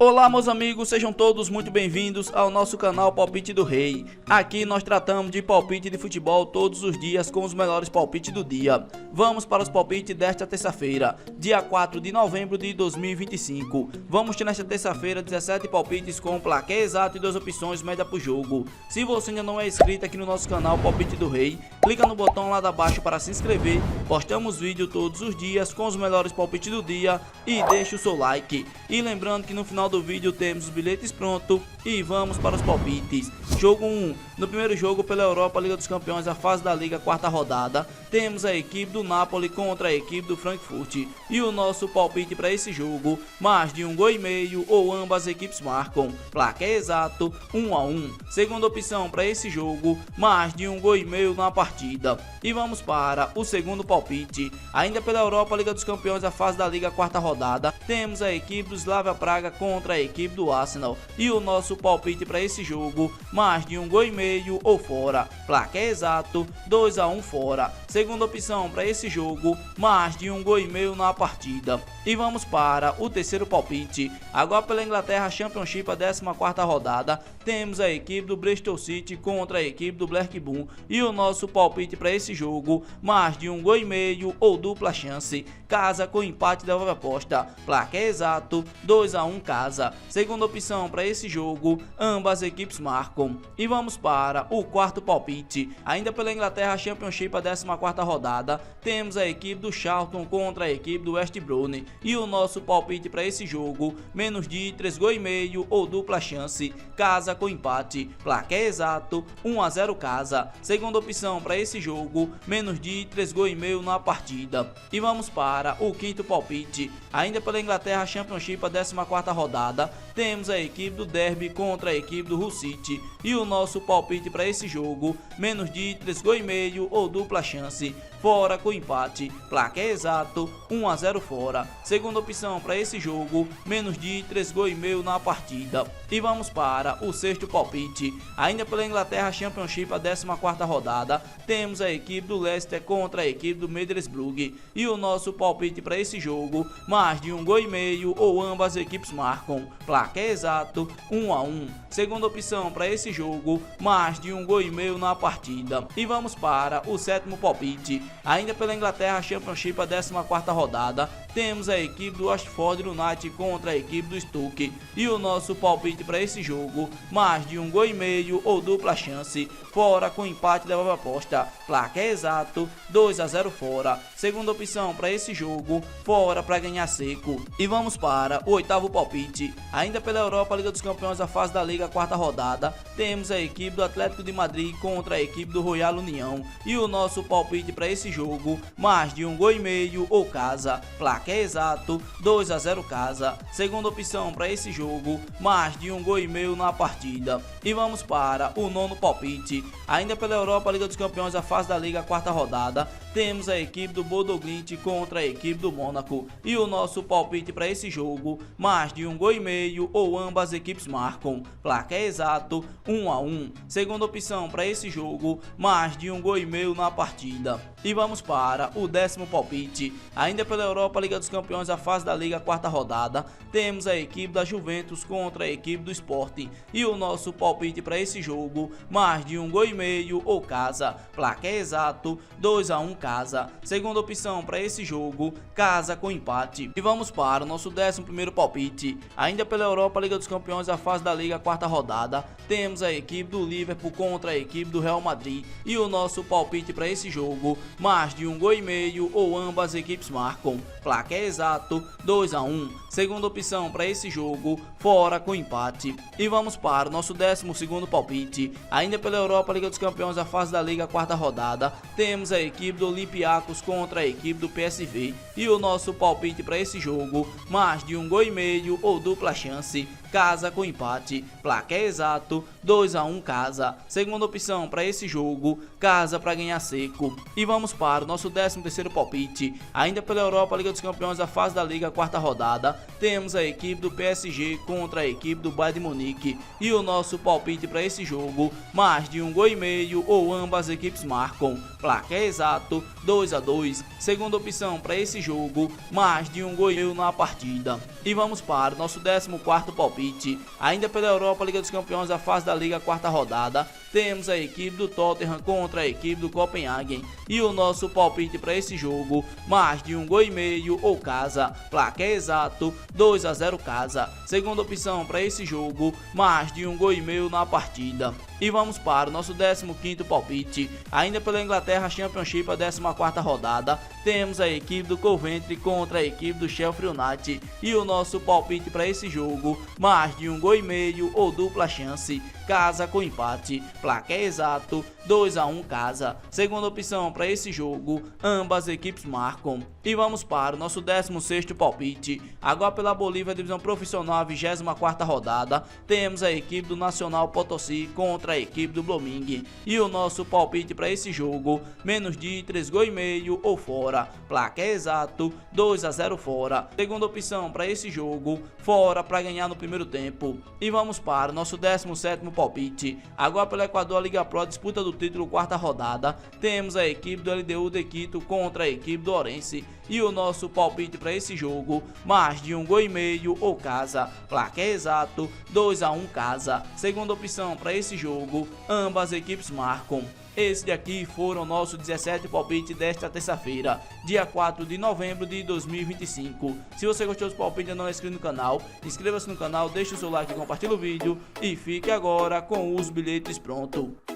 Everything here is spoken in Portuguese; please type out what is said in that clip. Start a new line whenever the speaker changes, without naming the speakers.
Olá meus amigos, sejam todos muito bem-vindos ao nosso canal Palpite do Rei. Aqui nós tratamos de palpite de futebol todos os dias com os melhores palpites do dia. Vamos para os palpites desta terça-feira, dia 4 de novembro de 2025. Vamos ter nesta terça-feira 17 palpites com placar exato e 2 opções média por jogo. Se você ainda não é inscrito aqui no nosso canal Palpite do Rei, clica no botão lá abaixo para se inscrever. Postamos vídeo todos os dias com os melhores palpites do dia e deixe o seu like. E lembrando que no final do vídeo temos os bilhetes prontos e vamos para os palpites. Jogo 1. No primeiro jogo pela Europa Liga dos Campeões, a fase da Liga, quarta rodada, temos a equipe do Napoli contra a equipe do Frankfurt. E o nosso palpite para esse jogo, mais de 1,5 gols ou ambas equipes marcam. Placar exato 1-1. Segunda opção para esse jogo, mais de 1,5 gols na partida. E vamos para o segundo palpite. Ainda pela Europa Liga dos Campeões, a fase da Liga, quarta rodada, temos a equipe do Slavia Praga contra a equipe do Arsenal. E o nosso palpite para esse jogo, mais de 1,5 gols ou fora. Placar exato 2-1 fora. Segunda opção para esse jogo, mais de 1,5 gols na partida. E vamos para o terceiro palpite. Agora pela Inglaterra Championship, a 14ª rodada, temos a equipe do Bristol City contra a equipe do Blackburn. E o nosso palpite para esse jogo, mais de 1,5 gols ou dupla chance. Casa com empate da aposta. Placar exato 2-1 casa. Segunda opção para esse jogo, ambas equipes marcam. E vamos para o quarto palpite. Ainda pela Inglaterra Championship, a 14ª rodada, temos a equipe do Charlton contra a equipe do West Brom. E o nosso palpite para esse jogo, menos de 3,5 gols ou dupla chance. Casa com empate. Placar exato 1-0 casa. Segunda opção para esse jogo, menos de 3,5 gols na partida. E vamos para o quinto palpite. Ainda pela Inglaterra Championship, a 14ª rodada, temos a equipe do Derby contra a equipe do Hull City. E o nosso palpite para esse jogo, menos de 3,5 gols ou dupla chance. Fora com empate. Placar exato 1-0 fora. Segunda opção para esse jogo, menos de 3,5 gols na partida. E vamos para o sexto palpite. Ainda pela Inglaterra Championship, a 14ª rodada, temos a equipe do Leicester contra a equipe do Middlesbrough. E o nosso palpite para esse jogo, mais de 1,5 gols ou ambas equipes marcam. Placar exato 1-1. Segunda opção para esse jogo, mais de 1,5 gols na partida. E vamos para o sétimo palpite. Ainda pela Inglaterra Championship, a 14ª rodada, temos a equipe do Ashford United contra a equipe do Stoke. E o nosso palpite para esse jogo, mais de 1,5 gols ou dupla chance. Fora com empate da aposta. Placar exato 2-0 fora. Segunda opção para esse jogo, fora para ganhar seco. E vamos para o oitavo palpite. Ainda pela Europa Liga dos Campeões, a fase da Liga, quarta rodada, temos a equipe do Atlético de Madrid contra a equipe do Royal União. E o nosso palpite para esse jogo, mais de 1,5 gols ou casa. Placar exato 2-0 casa. Segunda opção para esse jogo, mais de 1,5 gols na partida. E vamos para o nono palpite. Ainda pela Europa Liga dos Campeões, a fase da Liga, quarta rodada, temos a equipe do Bodo Glimt contra a equipe do Mônaco. E o nosso palpite para esse jogo, mais de 1,5 gols ou ambas equipes marcam. Placar exato 1-1. Segunda opção para esse jogo, mais de 1,5 gols na partida. E vamos para o décimo palpite. Ainda pela Europa Liga dos Campeões, a fase da Liga, quarta rodada, temos a equipe da Juventus contra a equipe do Sporting. E o nosso palpite para esse jogo, mais de 1,5 gols ou casa. Placar exato 2-1 casa. Segunda opção para esse jogo, casa com empate. E vamos para o nosso 11º palpite. Ainda pela Europa Liga dos Campeões, a fase da Liga, quarta rodada, temos a equipe do Liverpool contra a equipe do Real Madrid. E o nosso palpite para esse jogo, mais de 1,5 gols ou ambas equipes marcam. Placar exato 2-1. Segunda opção para esse jogo, fora com empate. E vamos para o nosso 12º palpite. Ainda pela Europa Liga dos Campeões, a fase da Liga, quarta rodada, temos a equipe do Olympiacos contra a equipe do PSV. E o nosso palpite para esse jogo, mais de 1,5 gols ou dupla chance. Casa com empate. Placar exato 2-1 casa. Segunda opção para esse jogo, casa para ganhar seco. E vamos para o nosso 13º palpite. Ainda pela Europa Liga dos Campeões da fase da Liga, quarta rodada, temos a equipe do PSG contra a equipe do Bayern de Munique. E o nosso palpite para esse jogo, mais de 1,5 gols ou ambas as equipes marcam. Placar exato 2-2. Segunda opção para esse jogo, mais de 1,5 gols na partida. E vamos para o nosso 14º palpite, ainda pela Europa Liga dos Campeões da fase da Liga, quarta rodada, temos a equipe do Tottenham contra a equipe do Copenhagen. E o nosso palpite para esse jogo, mais de 1,5 gols ou casa. Placar exato 2-0 casa. Segunda opção para esse jogo, mais de 1,5 gols na partida. E vamos para o nosso 15º palpite, ainda pela Inglaterra Championship, a 14ª rodada, temos a equipe do Coventry contra a equipe do Sheffield United. E o nosso palpite para esse jogo, mais de 1,5 gols ou dupla chance, casa com empate. Placar exato 2-1 casa. Segunda opção para esse jogo, ambas as equipes marcam. E vamos para o nosso 16º palpite, agora pela Bolívia Divisão Profissional, 24ª rodada, temos a equipe do Nacional Potosí contra a equipe do Blooming. E o nosso palpite para esse jogo, menos de 3,5 gols ou fora. Placar exato 2-0 fora. Segunda opção para esse jogo, fora para ganhar no primeiro tempo. E vamos para o nosso 17º palpite, agora pela Equador Liga Pro, disputa do título, quarta rodada, temos a equipe do LDU de Quito contra a equipe do Orense. E o nosso palpite para esse jogo, mais de 1,5 gols ou casa. Placar exato 2-1 casa. Segunda opção para esse jogo, ambas as equipes marcam. Esse daqui foram nossos 17 palpites desta terça-feira, dia 4 de novembro de 2025. Se você gostou dos palpites e não é inscrito no canal, inscreva-se no canal, deixe o seu like e compartilhe o vídeo. E fique agora com os bilhetes prontos.